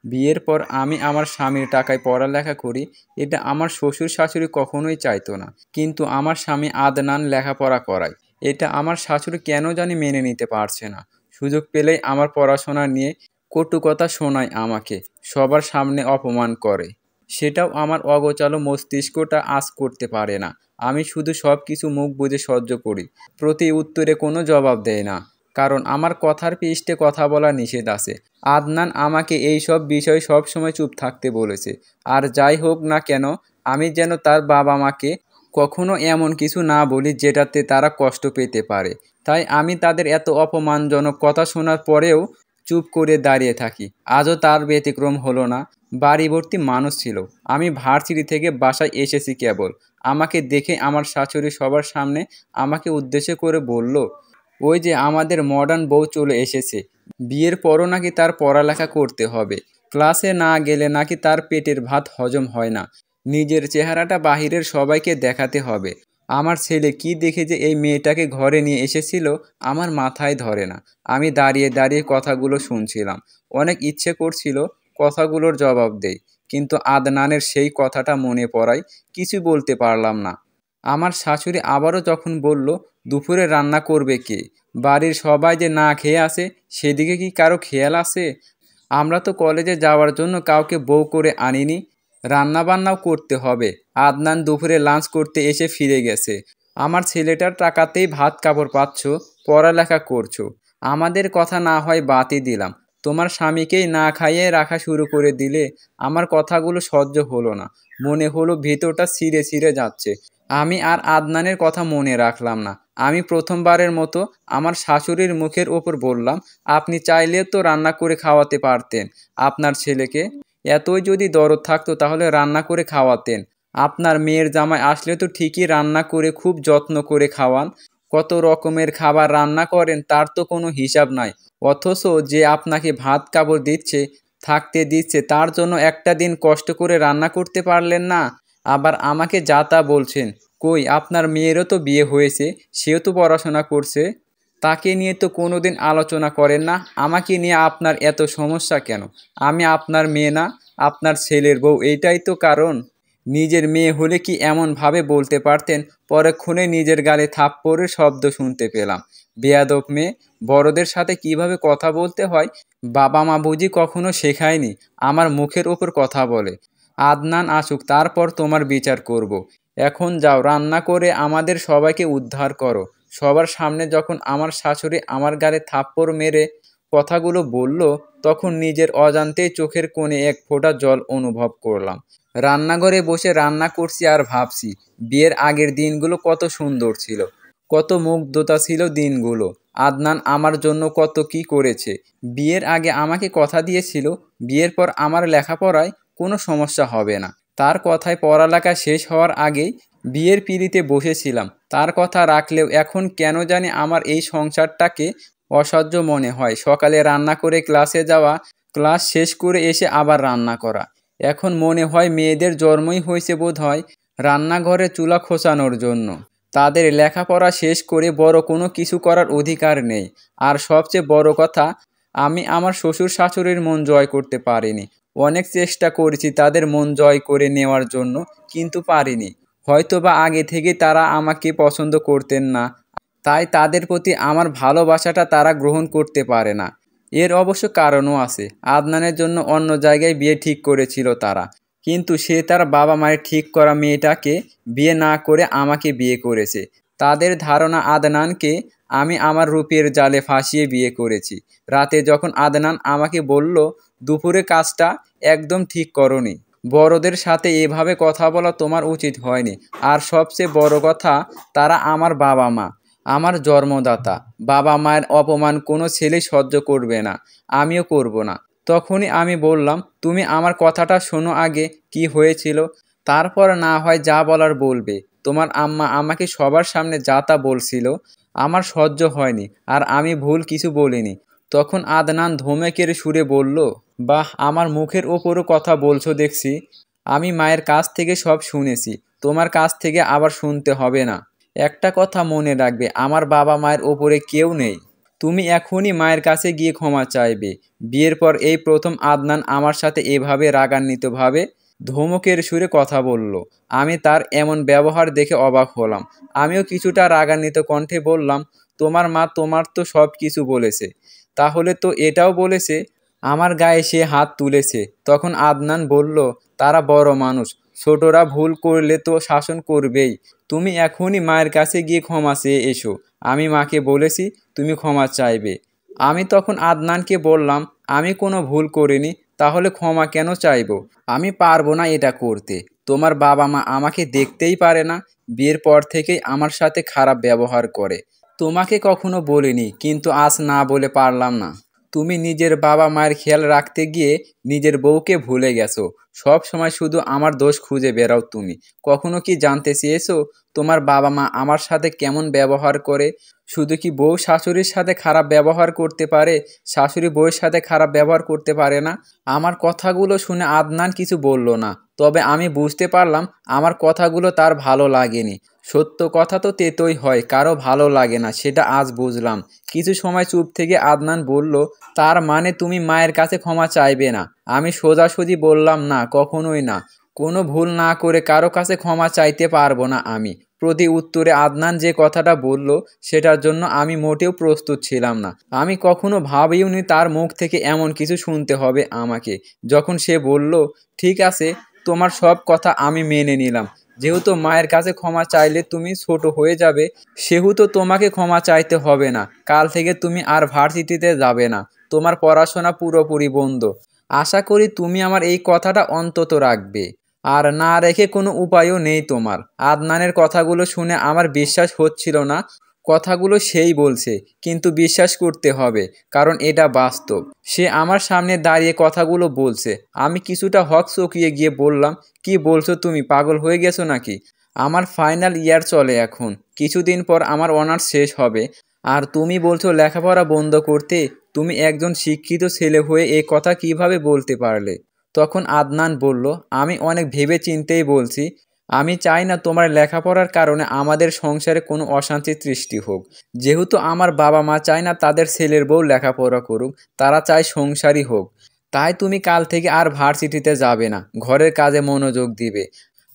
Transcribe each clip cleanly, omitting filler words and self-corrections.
বিয়ের পর আমি আমার স্বামীর টাকায় পড়ালেখা করি, এটা আমার শ্বশুর শাশুড়ি কখনোই চাইতো না। কিন্তু আমার স্বামী আদনান লেখাপড়া করায়, এটা আমার শাশুড়ি কেন জানি মেনে নিতে পারছে না। সুযোগ পেলেই আমার পড়াশোনা নিয়ে কটু কথা শোনায় আমাকে, সবার সামনে অপমান করে। সেটাও আমার অগোছালো মস্তিষ্কটা আঁচ করতে পারে না। আমি শুধু সব কিছু মুখ বুজে সহ্য করি, প্রতি উত্তরে কোনো জবাব দেয় না, কারণ আমার কথার পৃষ্ঠে কথা বলা নিষেধ আছে। আদনান আমাকে এই সব বিষয়ে সবসময় চুপ থাকতে বলেছে। আর যাই হোক না কেন, আমি যেন তার বাবা মাকে কখনো এমন কিছু না বলি যেটাতে তারা কষ্ট পেতে পারে। তাই আমি তাদের এত অপমানজনক কথা শোনার পরেও চুপ করে দাঁড়িয়ে থাকি। আজও তার ব্যতিক্রম হলো না। বাড়ি ভর্তি মানুষ ছিল। আমি ভার্সিটি থেকে বাসায় এসেছি কেবল। আমাকে দেখে আমার শাশুড়ি সবার সামনে আমাকে উদ্দেশ্য করে বলল, ওই যে আমাদের মডার্ন বউ চলে এসেছে। বিয়ের পরও নাকি তার পড়ালেখা করতে হবে, ক্লাসে না গেলে নাকি তার পেটের ভাত হজম হয় না, নিজের চেহারাটা বাহিরের সবাইকে দেখাতে হবে। আমার ছেলে কি দেখে যে এই মেয়েটাকে ঘরে নিয়ে এসেছিল আমার মাথায় ধরে না। আমি দাঁড়িয়ে দাঁড়িয়ে কথাগুলো শুনছিলাম। অনেক ইচ্ছে করছিল কথাগুলোর জবাব দেই, কিন্তু আদনানের সেই কথাটা মনে পড়ায় কিছু বলতে পারলাম না। আমার শাশুড়ি আবারও যখন বলল, দুপুরে রান্না করবে কে? বাড়ির সবাই যে না খেয়ে আসে সেদিকে কি কারো খেয়াল আছে? আমরা তো কলেজে যাওয়ার জন্য কাউকে বউ করে আনিনি, রান্নাবান্নাও করতে হবে। আদনান দুপুরে লাঞ্চ করতে এসে ফিরে গেছে। আমার ছেলেটার টাকাতেই ভাত কাপড় পাচ্ছ, পড়ালেখা করছো। আমাদের কথা না হয় বাদই দিলাম, তোমার স্বামীকেই না খাইয়ে রাখা শুরু করে দিলে। আমার কথাগুলো সহ্য হলো না, মনে হলো ভেতরটা ছিঁড়ে ছিঁড়ে যাচ্ছে। আমি আর আদনানের কথা মনে রাখলাম না। আমি প্রথমবারের মতো আমার শাশুড়ির মুখের ওপর বললাম, আপনি চাইলে তো রান্না করে খাওয়াতে পারতেন আপনার ছেলেকে। এতই যদি দরদ থাকতো তাহলে রান্না করে খাওয়াতেন। আপনার মেয়ের জামাই আসলে তো ঠিকই রান্না করে খুব যত্ন করে খাওয়ান। কত রকমের খাবার রান্না করেন তার তো কোনো হিসাব নাই। অথচ যে আপনাকে ভাত কাপড় দিচ্ছে, থাকতে দিচ্ছে, তার জন্য একটা দিন কষ্ট করে রান্না করতে পারলেন না। আবার আমাকে যা তা বলছেন। কই, আপনার মেয়েরও তো বিয়ে হয়েছে, সেও তো পড়াশোনা করছে। তাকে নিয়ে তো কোনোদিন আলোচনা করেন না। আমাকে নিয়ে আপনার এত সমস্যা কেন? আমি আপনার মেয়ে না, আপনার ছেলের বউ, এইটাই তো কারণ। নিজের মেয়ে হলে কি এমনভাবে বলতে পারতেন? পরক্ষণে নিজের গালে থাপ্পড়ের শব্দ শুনতে পেলাম। বেয়াদব মেয়ে, বড়দের সাথে কিভাবে কথা বলতে হয় বাবা মা বুঝি কখনো শেখায়নি? আমার মুখের ওপর কথা বলে। আদনান আসুক, তারপর তোমার বিচার করব। এখন যাও, রান্না করে আমাদের সবাইকে উদ্ধার করো। সবার সামনে যখন আমার শাশুড়ি আমার গালে থাপ্পড় মেরে কথাগুলো বলল, তখন নিজের অজান্তেই চোখের কোণে এক ফোঁটা জল অনুভব করলাম। রান্নাঘরে বসে রান্না করছি আর ভাবছি বিয়ের আগের দিনগুলো কত সুন্দর ছিল, কত মুগ্ধতা ছিল দিনগুলো। আদনান আমার জন্য কত কি করেছে। বিয়ের আগে আমাকে কথা দিয়েছিল বিয়ের পর আমার লেখাপড়ায় কোনো সমস্যা হবে না। তার কথায় পড়ালেখা শেষ হওয়ার আগেই বিয়ের পিঁড়িতে বসেছিলাম। তার কথা রাখলেও এখন কেন জানি আমার এই সংসারটাকে অসহ্য মনে হয়। সকালে রান্না করে ক্লাসে যাওয়া, ক্লাস শেষ করে এসে আবার রান্না করা। এখন মনে হয় মেয়েদের জন্মই হয়েছে বোধ হয় রান্নাঘরে চুলা খোঁচানোর জন্য। তাদের লেখাপড়া শেষ করে বড় কোনো কিছু করার অধিকার নেই। আর সবচেয়ে বড় কথা, আমি আমার শ্বশুর শাশুড়ির মন জয় করতে পারিনি। অনেক চেষ্টা করেছি তাদের মন জয় করে নেওয়ার জন্য, কিন্তু পারিনি। হয়তোবা আগে থেকে তারা আমাকে পছন্দ করতেন না, তাই তাদের প্রতি আমার ভালোবাসাটা তারা গ্রহণ করতে পারে না। এর অবশ্য কারণও আছে। আদনানের জন্য অন্য জায়গায় বিয়ে ঠিক করেছিল তারা, কিন্তু সে তার বাবা মায়ের ঠিক করা মেয়েটাকে বিয়ে না করে আমাকে বিয়ে করেছে। তাদের ধারণা আদনানকে আমি আমার রূপের জালে ফাঁসিয়ে বিয়ে করেছি। রাতে যখন আদনান আমাকে বলল, দুপুরে কাজটা একদম ঠিক করনি, বড়দের সাথে এভাবে কথা বলা তোমার উচিত হয়নি। আর সবচেয়ে বড় কথা, তারা আমার বাবা মা, আমার জন্মদাতা। বাবা মায়ের অপমান কোনো ছেলে সহ্য করবে না, আমিও করব না। তখনই আমি বললাম, তুমি আমার কথাটা শোনো আগে, কি হয়েছিল, তারপর না হয় যা বলার বলবে। তোমার আম্মা আমাকে সবার সামনে যা তা বলছিল, আমার সহ্য হয়নি, আর আমি ভুল কিছু বলিনি। তখন আদনান ধমকের সুরে বলল, বাহ, আমার মুখের ওপরও কথা বলছো দেখছি। আমি মায়ের কাছ থেকে সব শুনেছি, তোমার কাছ থেকে আবার শুনতে হবে না। একটা কথা মনে রাখবে, আমার বাবা মায়ের ওপরে কেউ নেই। তুমি এখনই মায়ের কাছে গিয়ে ক্ষমা চাইবে। বিয়ের পর এই প্রথম আদনান আমার সাথে এভাবে রাগান্বিতভাবে ধমকের সুরে কথা বলল। আমি তার এমন ব্যবহার দেখে অবাক হলাম। আমিও কিছুটা রাগান্বিত কণ্ঠে বললাম, তোমার মা তোমার তো সব কিছু বলেছে, তাহলে তো এটাও বলেছে? আমার গায়ে সে হাত তুলেছে। তখন আদনান বলল, তারা বড় মানুষ, ছোটরা ভুল করলে তো শাসন করবেই। তুমি এখনই মায়ের কাছে গিয়ে ক্ষমা চেয়ে এসো। আমি মাকে বলেছি তুমি ক্ষমা চাইবে। আমি তখন আদনানকে বললাম, আমি কোনো ভুল করিনি, তাহলে ক্ষমা কেন চাইবো? আমি পারবো না এটা করতে। তোমার বাবা মা আমাকে দেখতেই পারে না, বিয়ের পর থেকেই আমার সাথে খারাপ ব্যবহার করে। তোমাকে কখনো বলিনি, কিন্তু আজ না বলে পারলাম না। তুমি নিজের বাবা মায়ের খেয়াল রাখতে গিয়ে নিজের বউকে ভুলে গেছো। সব সময় শুধু আমার দোষ খুঁজে বেড়াও তুমি। কখনো কি জানতে চেয়েছো তোমার বাবা মা আমার সাথে কেমন ব্যবহার করে? শুধু কি বউ শাশুড়ির সাথে খারাপ ব্যবহার করতে পারে, শাশুড়ি বউয়ের সাথে খারাপ ব্যবহার করতে পারে না? আমার কথাগুলো শুনে আদনান কিছু বলল না, তবে আমি বুঝতে পারলাম আমার কথাগুলো তার ভালো লাগেনি। সত্য কথা তো তেতোই হয়, কারো ভালো লাগে না, সেটা আজ বুঝলাম। কিছু সময় চুপ থেকে আদনান বলল, তার মানে তুমি মায়ের কাছে ক্ষমা চাইবে না? আমি সোজাসুজি বললাম, না, কখনোই না। কোনো ভুল না করে কারো কাছে ক্ষমা চাইতে পারবো না আমি। প্রতি উত্তরে আদনান যে কথাটা বলল সেটার জন্য আমি মোটেও প্রস্তুত ছিলাম না। আমি কখনো ভাবিওনি তার মুখ থেকে এমন কিছু শুনতে হবে আমাকে। যখন সে বলল, ঠিক আছে, তোমার সব কথা আমি মেনে নিলাম। যেহেতু মায়ের কাছে ক্ষমা চাইলে তুমি ছোট হয়ে যাবে, সেহেতু তোমাকে ক্ষমা চাইতে হবে না। কাল থেকে তুমি আর ভার্সিটিতে যাবে না। তোমার পড়াশোনা পুরোপুরি বন্ধ। আশা করি তুমি আমার এই কথাটা অন্তত রাখবে। আর না রেখে কোনো উপায়ও নেই তোমার। আদনানের কথাগুলো শুনে আমার বিশ্বাস হচ্ছিল না। কথাগুলো সেই বলছে, কিন্তু বিশ্বাস করতে হবে, কারণ এটা বাস্তব। সে আমার সামনে দাঁড়িয়ে কথাগুলো বলছে। আমি কিছুটা হকচকিয়ে গিয়ে বললাম, কি বলছো তুমি? পাগল হয়ে গেছো নাকি? আমার ফাইনাল ইয়ার চলে এখন। কিছুদিন পর আমার অনার্স শেষ হবে। আর তুমি বলছো লেখাপড়া বন্ধ করতে? তুমি একজন শিক্ষিত ছেলে হয়ে এ কথা কিভাবে বলতে পারলে? তখন আদনান বলল, আমি অনেক ভেবে চিন্তেই বলছি। আমি চাই না তোমার লেখাপড়ার কারণে আমাদের সংসারে কোনো অশান্তি সৃষ্টি হোক। যেহেতু আমার বাবা মা চায় না তাদের ছেলের বউ লেখাপড়া করুক, তারা চায় সংসারই হোক। তাই তুমি কাল থেকে আর ভার্সিটিতে যাবে না, ঘরের কাজে মনোযোগ দিবে।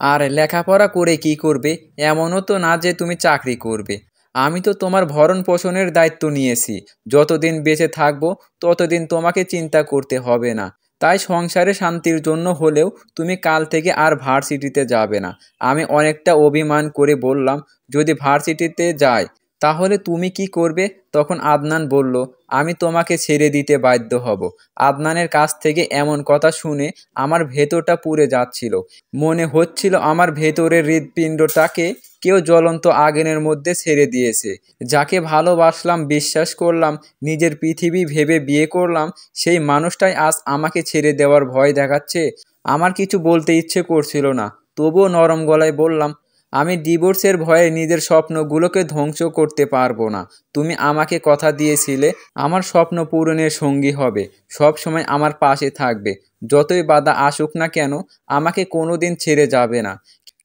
আর লেখাপড়া করে কি করবে? এমনও তো না যে তুমি চাকরি করবে। আমি তো তোমার ভরণ পোষণের দায়িত্ব নিয়েছি। যতদিন বেঁচে থাকবো ততদিন তোমাকে চিন্তা করতে হবে না। তাই সংসারে শান্তির জন্য হলেও তুমি কাল থেকে আর ভার্সিটিতে যাবে না। আমি অনেকটা অভিমান করে বললাম, যদি ভার্সিটিতে যাই তাহলে তুমি কি করবে? তখন আদনান বলল, আমি তোমাকে ছেড়ে দিতে বাধ্য হব। আদনানের কাছ থেকে এমন কথা শুনে আমার ভেতরটা পুড়ে যাচ্ছিল। মনে হচ্ছিল আমার ভেতরের হৃৎপিণ্ডটাকে কেউ জ্বলন্ত আগুনের মধ্যে ছেড়ে দিয়েছে। যাকে ভালোবাসলাম, বিশ্বাস করলাম, নিজের পৃথিবী ভেবে বিয়ে করলাম, সেই মানুষটাই আজ আমাকে ছেড়ে দেওয়ার ভয় দেখাচ্ছে। আমার কিছু বলতে ইচ্ছে করছিল না, তবুও নরম গলায় বললাম, আমি ডিভোর্সের ভয়ে নিজের স্বপ্নগুলোকে ধ্বংস করতে পারবো না। তুমি আমাকে কথা দিয়েছিলে আমার স্বপ্ন পূরণের সঙ্গী হবে, সব সময় আমার পাশে থাকবে। যতই বাধা আসুক না কেন আমাকে কোনোদিন ছেড়ে যাবে না।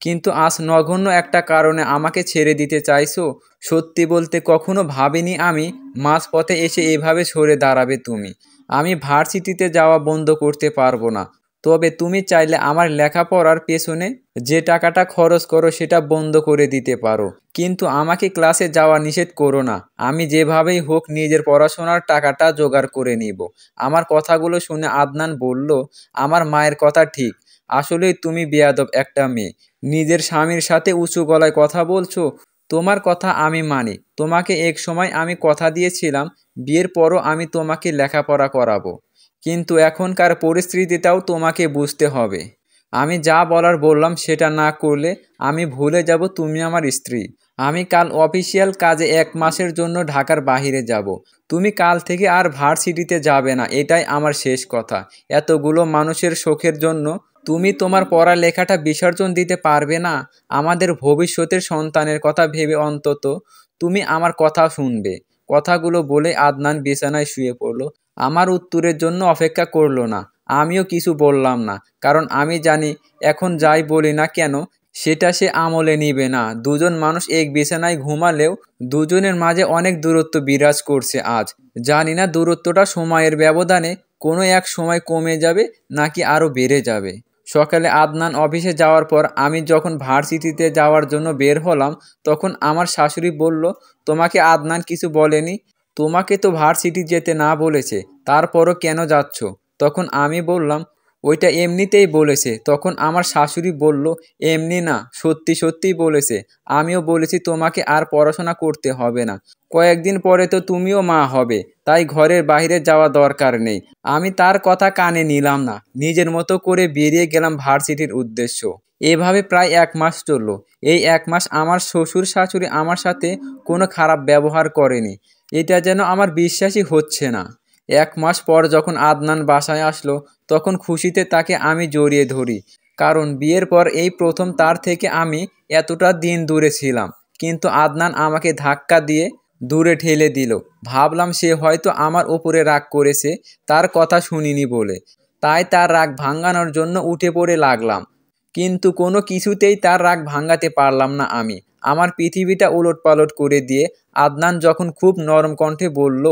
কিন্তু আজ নগণ্য একটা কারণে আমাকে ছেড়ে দিতে চাইছো? সত্যি বলতে কখনো ভাবিনি আমি মাঝপথে এসে এভাবে সরে দাঁড়াবে তুমি। আমি ভার্সিটিতে যাওয়া বন্ধ করতে পারবো না, তবে তুমি চাইলে আমার লেখাপড়ার পেছনে যে টাকাটা খরচ করো সেটা বন্ধ করে দিতে পারো। কিন্তু আমাকে ক্লাসে যাওয়া নিষেধ করো না। আমি যেভাবেই হোক নিজের পড়াশোনার টাকাটা জোগাড় করে নিব। আমার কথাগুলো শুনে আদনান বলল, আমার মায়ের কথা ঠিক। আসলেই তুমি বেয়াদব একটা মেয়ে। নিজের স্বামীর সাথে উঁচু গলায় কথা বলছো। তোমার কথা আমি মানি। তোমাকে এক সময় আমি কথা দিয়েছিলাম বিয়ের পরও আমি তোমাকে লেখাপড়া করাবো। কিন্তু এখনকার পরিস্থিতিটাও তোমাকে বুঝতে হবে। আমি যা বলার বললাম, সেটা না করলে আমি ভুলে যাব তুমি আমার স্ত্রী। আমি কাল অফিসিয়াল কাজে 1 মাসের জন্য ঢাকার বাইরে যাব। তুমি কাল থেকে আর ভার্সিটিতে যাবে না, এটাই আমার শেষ কথা। এতগুলো মানুষের শোকের জন্য তুমি তোমার পড়ালেখাটা বিসর্জন দিতে পারবে না? আমাদের ভবিষ্যতের সন্তানের কথা ভেবে অন্তত তুমি আমার কথা শুনবে। কথাগুলো বলে আদনান বিছানায় শুয়ে পড়ল। আমার উত্তরের জন্য অপেক্ষা করল না। আমিও কিছু বললাম না, কারণ আমি জানি এখন যাই বলি না কেন সেটা সে আমলে নিবে না। দুজন মানুষ এক বিছানায় ঘুমালেও দুজনের মাঝে অনেক দূরত্ব বিরাজ করছে আজ। জানি না দূরত্বটা সময়ের ব্যবধানে কোনো এক সময় কমে যাবে নাকি আরও বেড়ে যাবে। সকালে আদনান অফিসে যাওয়ার পর আমি যখন ভার্সিটিতে যাওয়ার জন্য বের হলাম, তখন আমার শাশুড়ি বলল, তোমাকে আদনান কিছু বলেনি? তোমাকে তো ভার্সিটি যেতে না বলেছে, তারপরও কেন যাচ্ছ? তখন আমি বললাম, ওইটা এমনিতেই বলেছে। তখন আমার শাশুড়ি বলল, এমনি না, সত্যি সত্যিই বলেছে। আমিও বলেছি তোমাকে আর পড়াশোনা করতে হবে না, কয়েকদিন পরে তো তুমিও মা হবে, তাই ঘরের বাইরে যাওয়া দরকার নেই। আমি তার কথা কানে নিলাম না, নিজের মতো করে বেরিয়ে গেলাম ভার্সিটির উদ্দেশ্য। এভাবে প্রায় 1 মাস চলল। এই 1 মাস আমার শ্বশুর শাশুড়ি আমার সাথে কোনো খারাপ ব্যবহার করেনি, এটা যেন আমার বিশ্বাসই হচ্ছে না। 1 মাস পর যখন আদনান বাসায় আসলো, তখন খুশিতে তাকে আমি জড়িয়ে ধরি, কারণ বিয়ের পর এই প্রথম তার থেকে আমি এতটা দিন দূরে ছিলাম। কিন্তু আদনান আমাকে ধাক্কা দিয়ে দূরে ঠেলে দিল। ভাবলাম সে হয়তো আমার ওপরে রাগ করেছে, তার কথা শুনিনি বলে, তাই তার রাগ ভাঙানোর জন্য উঠে পড়ে লাগলাম। কিন্তু কোনো কিছুতেই তার রাগ ভাঙাতে পারলাম না আমি। আমার পৃথিবীটা উলটপালট করে দিয়ে আদনান যখন খুব নরম কণ্ঠে বলল,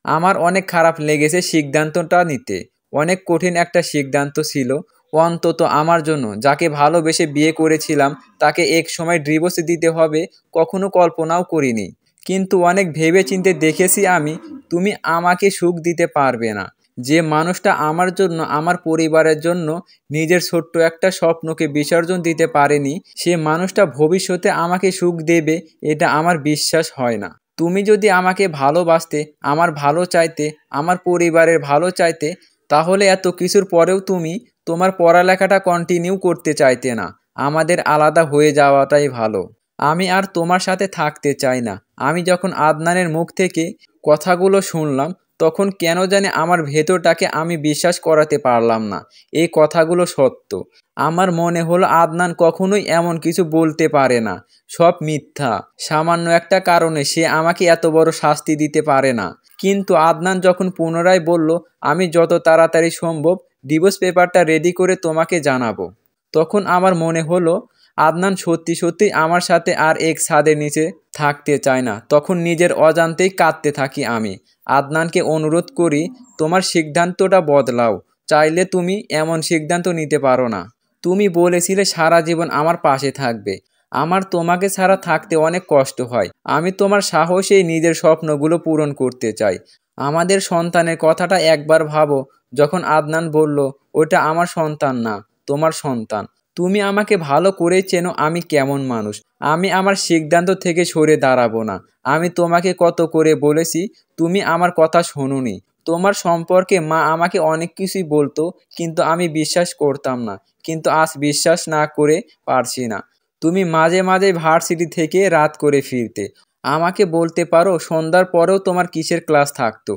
আমার অনেক খারাপ লেগেছে সিদ্ধান্তটা নিতে। অনেক কঠিন একটা সিদ্ধান্ত ছিল, অন্তত আমার জন্য। যাকে ভালোবেসে বিয়ে করেছিলাম তাকে এক সময় ডিভোর্স দিতে হবে কখনো কল্পনাও করিনি। কিন্তু অনেক ভেবেচিন্তে দেখেছি আমি, তুমি আমাকে সুখ দিতে পারবে না। যে মানুষটা আমার জন্য, আমার পরিবারের জন্য নিজের ছোট্ট একটা স্বপ্নকে বিসর্জন দিতে পারেনি, সে মানুষটা ভবিষ্যতে আমাকে সুখ দেবে এটা আমার বিশ্বাস হয় না। তুমি যদি আমাকে ভালোবাসতে, আমার ভালো চাইতে, আমার পরিবারের ভালো চাইতে, তাহলে এত কিছুর পরেও তুমি তোমার পড়ালেখাটা কন্টিনিউ করতে চাইতে না। আমাদের আলাদা হয়ে যাওয়াটাই ভালো। আমি আর তোমার সাথে থাকতে চাই না। আমি যখন আদনানের মুখ থেকে কথাগুলো শুনলাম, তখন কেন জানি আমার ভেতরটাকে আমি বিশ্বাস করাতে পারলাম না এই কথাগুলো সত্য। আমার মনে হলো আদনান কখনোই এমন কিছু বলতে পারে না, সব মিথ্যা। সামান্য একটা কারণে সে আমাকে এত বড় শাস্তি দিতে পারে না। কিন্তু আদনান যখন পুনরায় বলল, আমি যত তাড়াতাড়ি সম্ভব ডিভোর্স পেপারটা রেডি করে তোমাকে জানাবো, তখন আমার মনে হলো আদনান সত্যি সত্যি আমার সাথে আর এক ছাদের নিচে থাকতে চায় না। তখন নিজের অজান্তেই কাঁদতে থাকি আমি। আদনানকে অনুরোধ করি, তোমার সিদ্ধান্তটা বদলাও। চাইলে তুমি এমন সিদ্ধান্ত নিতে পারো না। তুমি বলেছিলে সারা জীবন আমার পাশে থাকবে। আমার তোমাকে ছাড়া থাকতে অনেক কষ্ট হয়। আমি তোমার সাহসেই নিজের স্বপ্নগুলো পূরণ করতে চাই। আমাদের সন্তানের কথাটা একবার ভাবো। যখন আদনান বলল, ওটা আমার সন্তান না, তোমার সন্তান। তুমি আমাকে ভালো করেই চেনো আমি কেমন মানুষ। আমি আমার সিদ্ধান্ত থেকে সরে দাঁড়াবো না। আমি তোমাকে কত করে বলেছি, তুমি আমার কথা শোনোনি। তোমার সম্পর্কে মা আমাকে অনেক কিছুই বলতো, কিন্তু আমি বিশ্বাস করতাম না। কিন্তু আজ বিশ্বাস না করে পারছি না। তুমি মাঝে মাঝে ভার্সিটি থেকে রাত করে ফিরতে। আমাকে বলতে পারো সন্ধ্যার পরেও তোমার কিসের ক্লাস থাকতো?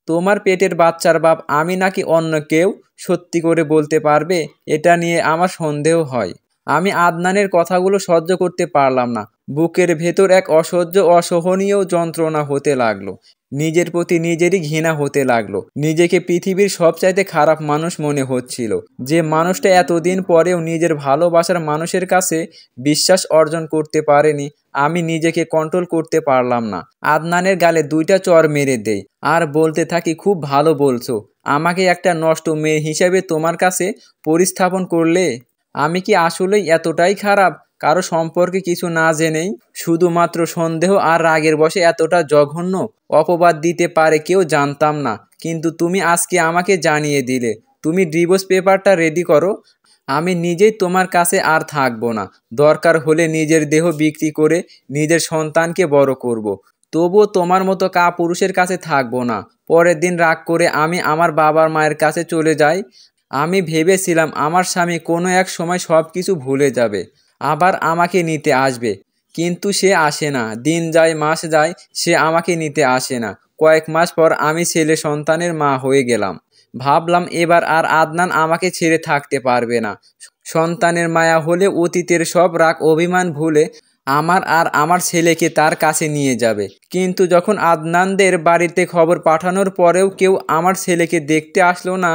তোমার পেটের বাচ্চার বাপ আমি নাকি অন্য কেউ? সত্যি করে বলতে পারবে? এটা নিয়ে আমার সন্দেহ হয়। আমি আদনানের কথাগুলো সহ্য করতে পারলাম না। বুকের ভেতর এক অসহনীয় যন্ত্রণা হতে লাগলো। নিজের প্রতি নিজেরই ঘৃণা হতে লাগলো। নিজেকে পৃথিবীর সবচাইতে খারাপ মানুষ মনে হচ্ছিল। যে মানুষটা এতদিন পরেও নিজের ভালোবাসার মানুষের কাছে বিশ্বাস অর্জন করতে পারেনি, আমি নিজেকে কন্ট্রোল করতে পারলাম না। আদনানের গালে 2টা চড় মেরে দেই আর বলতে থাকি, খুব ভালো বলছো। আমাকে একটা নষ্ট মেয়ে হিসেবে তোমার কাছে পরিস্থাপন করলে? আমি কি আসলেই এতটাই খারাপ? কারো সম্পর্কে কিছু না জেনেই শুধুমাত্র সন্দেহ আর রাগের বশে এতটা জঘন্য অপবাদ দিতে পারে কেউ জানতাম না। কিন্তু তুমি আজকে আমাকে জানিয়ে দিলে। তুমি ডিভোর্স পেপারটা রেডি করো। আমি নিজেই তোমার কাছে আর থাকবো না। দরকার হলে নিজের দেহ বিক্রি করে নিজের সন্তানকে বড় করব। তবুও তোমার মতো কাপুরুষের কাছে থাকবো না। পরের দিন রাগ করে আমি আমার বাবার মায়ের কাছে চলে যাই। আমি ভেবেছিলাম আমার স্বামী কোনো এক সময় সব কিছু ভুলে যাবে, আবার আমাকে নিতে আসবে। কিন্তু সে আসে না। দিন যায়, মাস যায়, সে আমাকে নিতে আসে না। কয়েক মাস পর আমি ছেলে সন্তানের মা হয়ে গেলাম। ভাবলাম এবার আর আদনান আমাকে ছেড়ে থাকতে পারবে না। সন্তানের মায়া হলে অতীতের সব রাগ অভিমান ভুলে আমার আর আমার ছেলেকে তার কাছে নিয়ে যাবে। কিন্তু যখন আদনানদের বাড়িতে খবর পাঠানোর পরেও কেউ আমার ছেলেকে দেখতে আসলো না,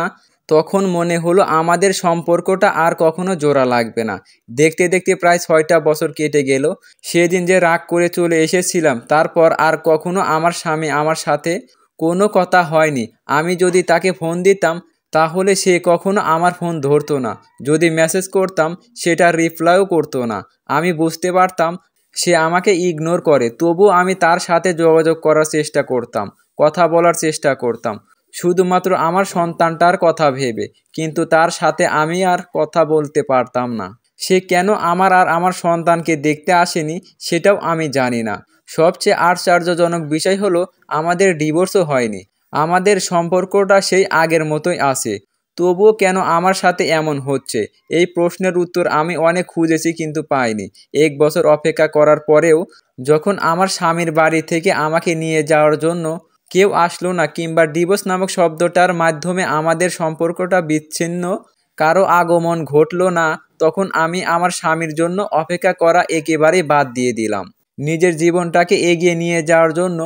তখন মনে হলো আমাদের সম্পর্কটা আর কখনো জোড়া লাগবে না। দেখতে দেখতে প্রায় 6টা বছর কেটে গেল। সেদিন যে রাগ করে চলে এসেছিলাম, তারপর আর কখনো আমার স্বামী আমার সাথে কোনো কথা হয়নি। আমি যদি তাকে ফোন দিতাম তাহলে সে কখনো আমার ফোন ধরতো না। যদি মেসেজ করতাম সেটার রিপ্লাইও করতো না। আমি বুঝতে পারতাম সে আমাকে ইগনোর করে, তবুও আমি তার সাথে যোগাযোগ করার চেষ্টা করতাম, কথা বলার চেষ্টা করতাম, শুধুমাত্র আমার সন্তানটার কথা ভেবে। কিন্তু তার সাথে আমি আর কথা বলতে পারতাম না। সে কেন আমার সন্তানকে দেখতে আসেনি সেটাও আমি জানি না। সবচেয়ে আশ্চর্যজনক বিষয় হলো আমাদের ডিভোর্সও হয়নি। আমাদের সম্পর্কটা সেই আগের মতোই আছে। তবুও কেন আমার সাথে এমন হচ্ছে? এই প্রশ্নের উত্তর আমি অনেক খুঁজেছি কিন্তু পাইনি। 1 বছর অপেক্ষা করার পরেও যখন আমার স্বামীর বাড়ি থেকে আমাকে নিয়ে যাওয়ার জন্য কেউ আসলো না, কিংবা ডিভোর্স নামক শব্দটার মাধ্যমে আমাদের সম্পর্কটা বিচ্ছিন্ন কারো আগমন ঘটলো না, তখন আমি আমার স্বামীর জন্য অপেক্ষা করা একেবারেই বাদ দিয়ে দিলাম। নিজের জীবনটাকে এগিয়ে নিয়ে যাওয়ার জন্য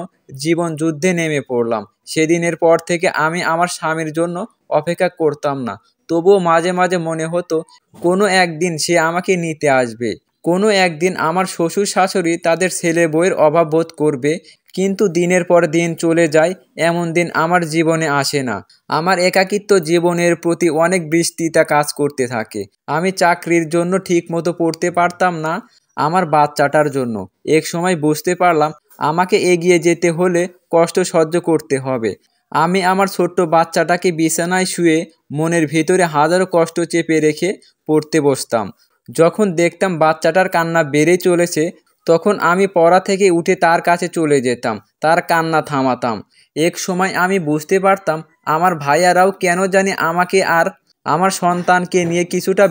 জীবন যুদ্ধে নেমে পড়লাম। সেদিনের পর থেকে আমি আমার স্বামীর জন্য অপেক্ষা করতাম না। তবুও মাঝে মাঝে মনে হতো কোনো একদিন সে আমাকে নিতে আসবে। কোনো একদিন আমার শ্বশুর শাশুড়ি তাদের ছেলে বউয়ের অভাব বোধ করবে। কিন্তু দিনের পর দিন চলে যায়, এমন দিন আমার জীবনে আসে না। আমার একাকিত্ব জীবনের প্রতি অনেক বিস্তৃতা কাজ করতে থাকে। আমি চাকরির জন্য ঠিক মতো পড়তে পারতাম না, আমার বাচ্চাটার জন্য। এক সময় বুঝতে পারলাম আমাকে এগিয়ে যেতে হলে কষ্ট সহ্য করতে হবে। আমি আমার ছোট্ট বাচ্চাটাকে বিছানায় শুয়ে মনের ভিতরে হাজারো কষ্ট চেপে রেখে পড়তে বসতাম। যখন দেখতাম বাচ্চাটার কান্না বেড়ে চলেছে, তখন আমি পড়া থেকে উঠে তার কাছে চলে যেতাম, তার কান্না থামাতাম। এক সময় আমি বুঝতে পারতাম আমার ভাইয়ারাও কেন জানি আমাকে আর আমার সন্তানকে নিয়ে কিছুটা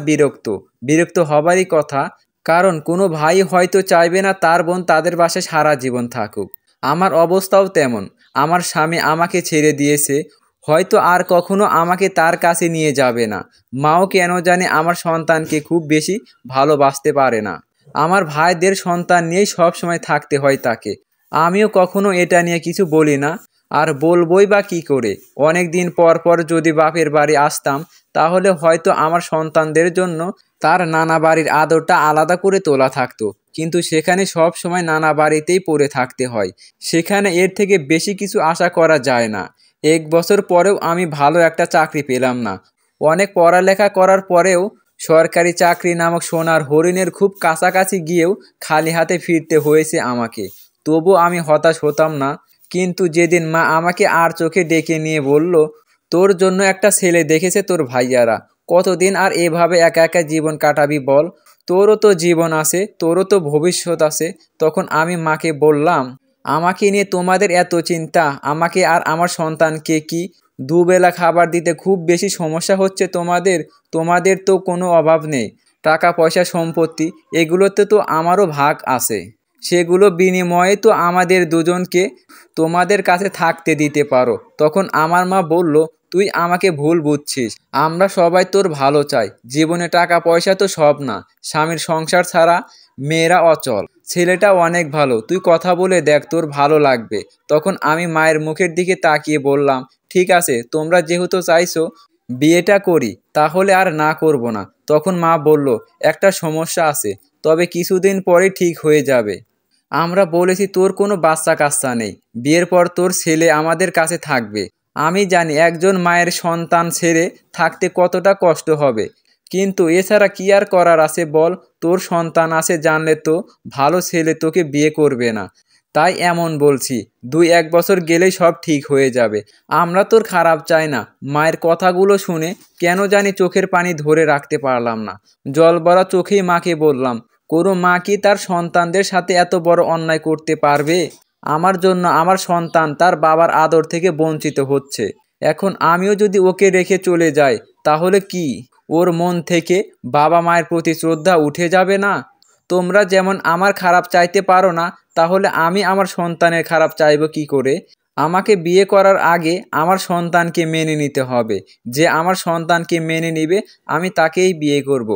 বিরক্ত হবারই কথা। কারণ কোনো ভাই হয়তো চাইবে না তার বোন তাদের বাসায় সারা জীবন থাকুক। আমার অবস্থাও তেমন। আমার স্বামী আমাকে ছেড়ে দিয়েছে, হয়তো আর কখনো আমাকে তার কাছে নিয়ে যাবে না। মাও কেন জানি আমার সন্তানকে খুব বেশি ভালোবাসতে পারে না। আমার ভাইদের সন্তান নিয়েই সবসময় থাকতে হয় তাকে। আমিও কখনো এটা নিয়ে কিছু বলি না, আর বলবই বা কী করে? অনেক দিন পর পর যদি বাপের বাড়ি আসতাম, তাহলে হয়তো আমার সন্তানদের জন্য তার নানা বাড়ির আদরটা আলাদা করে তোলা থাকতো। কিন্তু সেখানে সব সময় নানা বাড়িতেই পড়ে থাকতে হয়। সেখানে এর থেকে বেশি কিছু আশা করা যায় না। 1 বছর পরেও আমি ভালো একটা চাকরি পেলাম না। অনেক পড়ালেখা করার পরেও সরকারি চাকরি নামক সোনার হরিণের খুব কাছাকাছি গিয়েও খালি হাতে ফিরতে হয়েছে আমাকে। তবু আমি হতাশ হতাম না। কিন্তু যেদিন মা আমাকে আর চোখে ডেকে নিয়ে বলল, তোর জন্য একটা ছেলে দেখেছে তোর ভাইয়ারা, কতদিন আর এভাবে একা একা জীবন কাটাবি বল? তোরও তো জীবন আছে, তোরও তো ভবিষ্যৎ আছে। তখন আমি মাকে বললাম, আমাকে নিয়ে তোমাদের এত চিন্তা, আমাকে আর আমার সন্তানকে কি দুবেলা খাবার দিতে খুব বেশি সমস্যা হচ্ছে তোমাদের? তোমাদের তো কোনো অভাব নেই, টাকা পয়সা সম্পত্তি, এগুলোতে তো আমারও ভাগ আছে। সেগুলো বিনিময়ে তো আমাদের দুজনকে তোমাদের কাছে থাকতে দিতে পারো। তখন আমার মা বলল, তুই আমাকে ভুল বুঝছিস, আমরা সবাই তোর ভালো চাই। জীবনে টাকা পয়সা তো সব না, স্বামীর সংসার ছাড়া মেয়েরা অচল। ছেলেটা অনেক ভালো, তুই কথা বলে দেখ, তোর ভালো লাগবে। তখন আমি মায়ের মুখের দিকে তাকিয়ে বললাম, ঠিক আছে, তোমরা যেহেতু চাইছো বিয়েটা করি, তাহলে আর না করব না। তখন মা বলল, একটা সমস্যা আছে, তবে কিছুদিন পরে ঠিক হয়ে যাবে। আমরা বলেছি তোর কোনো বাচ্চা কাচ্চা নেই, বিয়ের পর তোর ছেলে আমাদের কাছে থাকবে। আমি জানি একজন মায়ের সন্তান ছেড়ে থাকতে কতটা কষ্ট হবে, কিন্তু এছাড়া কি আর করার আছে বল? তোর সন্তান আছে জানলে তো ভালো ছেলে তোকে বিয়ে করবে না। তাই এমন বলছি, 2-1 বছর গেলেই সব ঠিক হয়ে যাবে। আমরা তোর খারাপ চাই না। মায়ের কথাগুলো শুনে কেন জানি চোখের পানি ধরে রাখতে পারলাম না। জলভরা চোখেই মাকে বললাম, কোনো মা কি তার সন্তানদের সাথে এত বড় অন্যায় করতে পারবে? আমার জন্য আমার সন্তান তার বাবার আদর থেকে বঞ্চিত হচ্ছে। এখন আমিও যদি ওকে রেখে চলে যাই, তাহলে কি ওর মন থেকে বাবা মায়ের প্রতি শ্রদ্ধা উঠে যাবে না? তোমরা যেমন আমার খারাপ চাইতে পারো না, তাহলে আমি আমার সন্তানের খারাপ চাইব কি করে? আমাকে বিয়ে করার আগে আমার সন্তানকে মেনে নিতে হবে। যে আমার সন্তানকে মেনে নিবে, আমি তাকেই বিয়ে করব।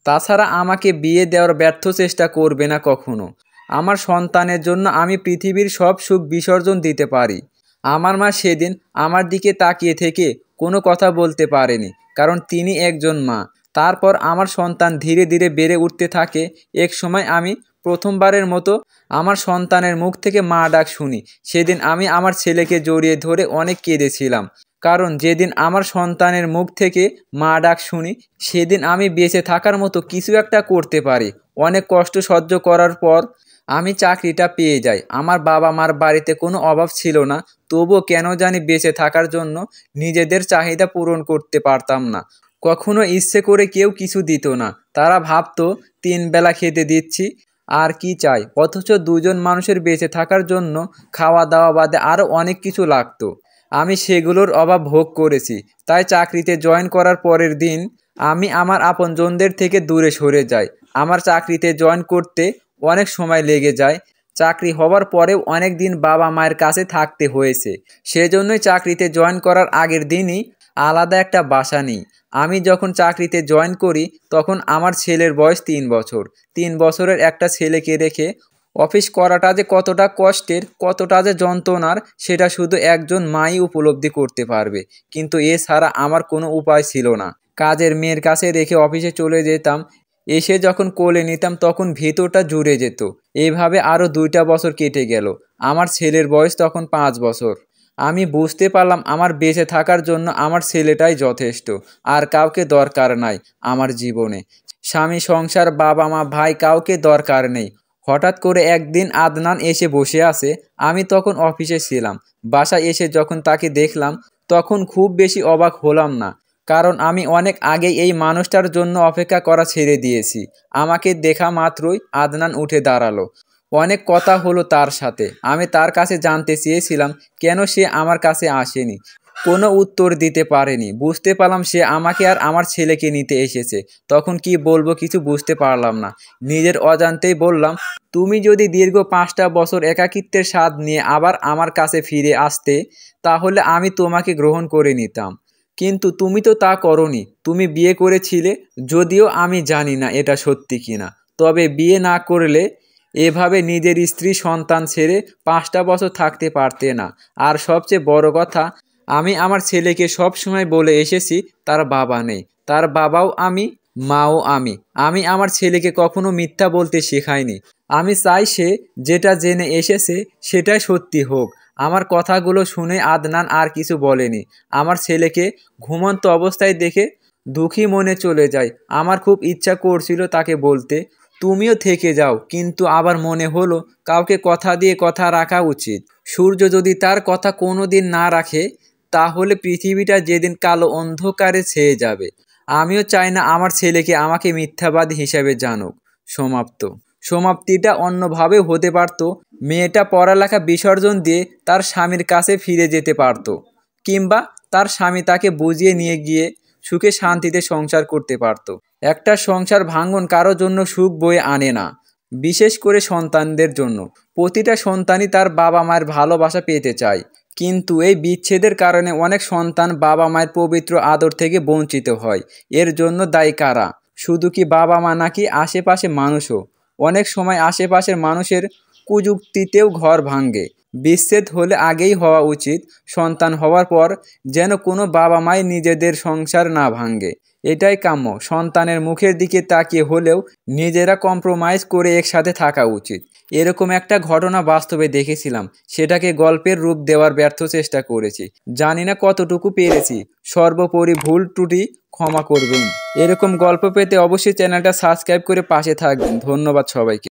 তাছাড়া আমাকে বিয়ে দেওয়ার ব্যর্থ চেষ্টা করবে না কখনো। আমার সন্তানের জন্য আমি পৃথিবীর সব সুখ বিসর্জন দিতে পারি। আমার মা সেদিন আমার দিকে তাকিয়ে থেকে কোনো কথা বলতে পারেনি, কারণ তিনি একজন মা। তারপর আমার সন্তান ধীরে ধীরে বেড়ে উঠতে থাকে। এক সময় আমি প্রথমবারের মতো আমার সন্তানের মুখ থেকে মা ডাক শুনি। সেদিন আমি আমার ছেলেকে জড়িয়ে ধরে অনেক কেঁদেছিলাম, কারণ যেদিন আমার সন্তানের মুখ থেকে মা ডাক শুনি সেদিন আমি বেঁচে থাকার মতো কিছু একটা করতে পারি। অনেক কষ্ট সহ্য করার পর আমি চাকরিটা পেয়ে যাই। আমার বাবা মার বাড়িতে কোনো অভাব ছিল না, তবুও কেন জানি বেঁচে থাকার জন্য নিজেদের চাহিদা পূরণ করতে পারতাম না। কখনো ইচ্ছে করে কেউ কিছু দিত না, তারা ভাবতো 3 বেলা খেতে দিচ্ছি, আর কি চাই। অথচ দুজন মানুষের বেঁচে থাকার জন্য খাওয়া দাওয়া বাদে আরও অনেক কিছু লাগতো। আমি সেগুলোর অভাব ভোগ করেছি। তাই চাকরিতে জয়েন করার পরের দিন আমি আমার আপনজনদের থেকে দূরে সরে যাই। আমার চাকরিতে জয়েন করতে অনেক সময় লেগে যায়। চাকরি হওয়ার পরেও অনেক দিন বাবা মায়ের কাছে থাকতে হয়েছে। সেজন্যই চাকরিতে জয়েন করার আগের দিনই আলাদা একটা বাসা নিই। আমি যখন চাকরিতে জয়েন করি তখন আমার ছেলের বয়স 3 বছর। 3 বছরের একটা ছেলেকে রেখে অফিস করাটা যে কতটা কষ্টের, কতটা যে যন্ত্রণার, সেটা শুধু একজন মাই উপলব্ধি করতে পারবে। কিন্তু এছাড়া আমার কোনো উপায় ছিল না। কাজের মেয়ের কাছে রেখে অফিসে চলে যেতাম। এসে যখন কোলে নিতাম তখন ভেতরটা জুড়ে যেত। এইভাবে আরও 2টা বছর কেটে গেল। আমার ছেলের বয়স তখন 5 বছর। আমি বুঝতে পারলাম আমার বেঁচে থাকার জন্য আমার ছেলেটাই যথেষ্ট, আর কাউকে দরকার নাই আমার জীবনে। স্বামী, সংসার, বাবা মা, ভাই কাউকে দরকার নেই। হঠাৎ করে একদিন আদনান এসে বসে আছে। আমি তখন অফিসে ছিলাম। বাসায় এসে যখন তাকে দেখলাম তখন খুব বেশি অবাক হলাম না, কারণ আমি অনেক আগেই এই মানুষটার জন্য অপেক্ষা করা ছেড়ে দিয়েছি। আমাকে দেখা মাত্রই আদনান উঠে দাঁড়ালো। অনেক কথা হলো তার সাথে। আমি তার কাছে জানতে চেয়েছিলাম কেন সে আমার কাছে আসেনি। কোনো উত্তর দিতে পারেনি। বুঝতে পারলাম সে আমাকে আর আমার ছেলেকে নিতে এসেছে। তখন কি বলবো কিছু বুঝতে পারলাম না। নিজের অজান্তেই বললাম, তুমি যদি দীর্ঘ 5টা বছর একাকিত্বের স্বাদ নিয়ে আবার আমার কাছে ফিরে আসতে, তাহলে আমি তোমাকে গ্রহণ করে নিতাম। কিন্তু তুমি তো তা করনি। তুমি বিয়ে করেছিলে, যদিও আমি জানি না এটা সত্যি কিনা। তবে বিয়ে না করলে এভাবে নিজের স্ত্রী সন্তান ছেড়ে 5টা বছর থাকতে পারতে না। আর সবচেয়ে বড় কথা, আমি আমার ছেলেকে সব সময় বলে এসেছি তার বাবা নেই। তার বাবাও আমি, মাও আমি। আমি আমার ছেলেকে কখনো মিথ্যা বলতে শেখাইনি। আমি চাই সে যেটা জেনে এসেছে সেটাই সত্যি হোক। আমার কথাগুলো শুনে আদনান আর কিছু বলেনি। আমার ছেলেকে ঘুমন্ত অবস্থায় দেখে দুঃখী মনে চলে যায়। আমার খুব ইচ্ছা করছিল তাকে বলতে, তুমিও থেকে যাও, কিন্তু আবার মনে হলো কাউকে কথা দিয়ে কথা রাখা উচিত। সূর্য যদি তার কথা কোনো দিন না রাখে, তাহলে পৃথিবীটা যেদিন কালো অন্ধকারে ছেয়ে যাবে। আমিও চাই না আমার ছেলেকে আমাকে মিথ্যাবাদী হিসাবে জানুক। সমাপ্ত। সমাপ্তিটা অন্যভাবেও হতে পারত। মেয়েটা পড়ালেখা বিসর্জন দিয়ে তার স্বামীর কাছে ফিরে যেতে পারত, কিংবা তার স্বামী তাকে বুঝিয়ে নিয়ে গিয়ে সুখে শান্তিতে সংসার করতে পারত। একটা সংসার ভাঙন কারো জন্য সুখ বয়ে আনে না, বিশেষ করে সন্তানদের জন্য। প্রতিটা সন্তানই তার বাবা মায়ের ভালোবাসা পেতে চায়, কিন্তু এই বিচ্ছেদের কারণে অনেক সন্তান বাবা মায়ের পবিত্র আদর থেকে বঞ্চিত হয়। এর জন্য দায়ী কারা? শুধু কি বাবা মা, নাকি আশেপাশে মানুষও? অনেক সময় আশেপাশের মানুষের কুযুক্তিতেও ঘর ভাঙে। বিচ্ছেদ হলে আগেই হওয়া উচিত। সন্তান হওয়ার পর যেন কোনো বাবা মাই নিজেদের সংসার না ভাঙে, এটাই কাম্য। সন্তানের মুখের দিকে তাকিয়ে হলেও নিজেরা কম্প্রোমাইজ করে একসাথে থাকা উচিত। এরকম একটা ঘটনা বাস্তবে দেখেছিলাম, সেটাকে গল্পের রূপ দেওয়ার ব্যর্থ চেষ্টা করেছি। জানি না কতটুকু পেরেছি। সর্বোপরি ভুল ত্রুটি ক্ষমা করবেন। এরকম গল্প পেতে অবশ্যই চ্যানেলটা সাবস্ক্রাইব করে পাশে থাকবেন। ধন্যবাদ সবাইকে।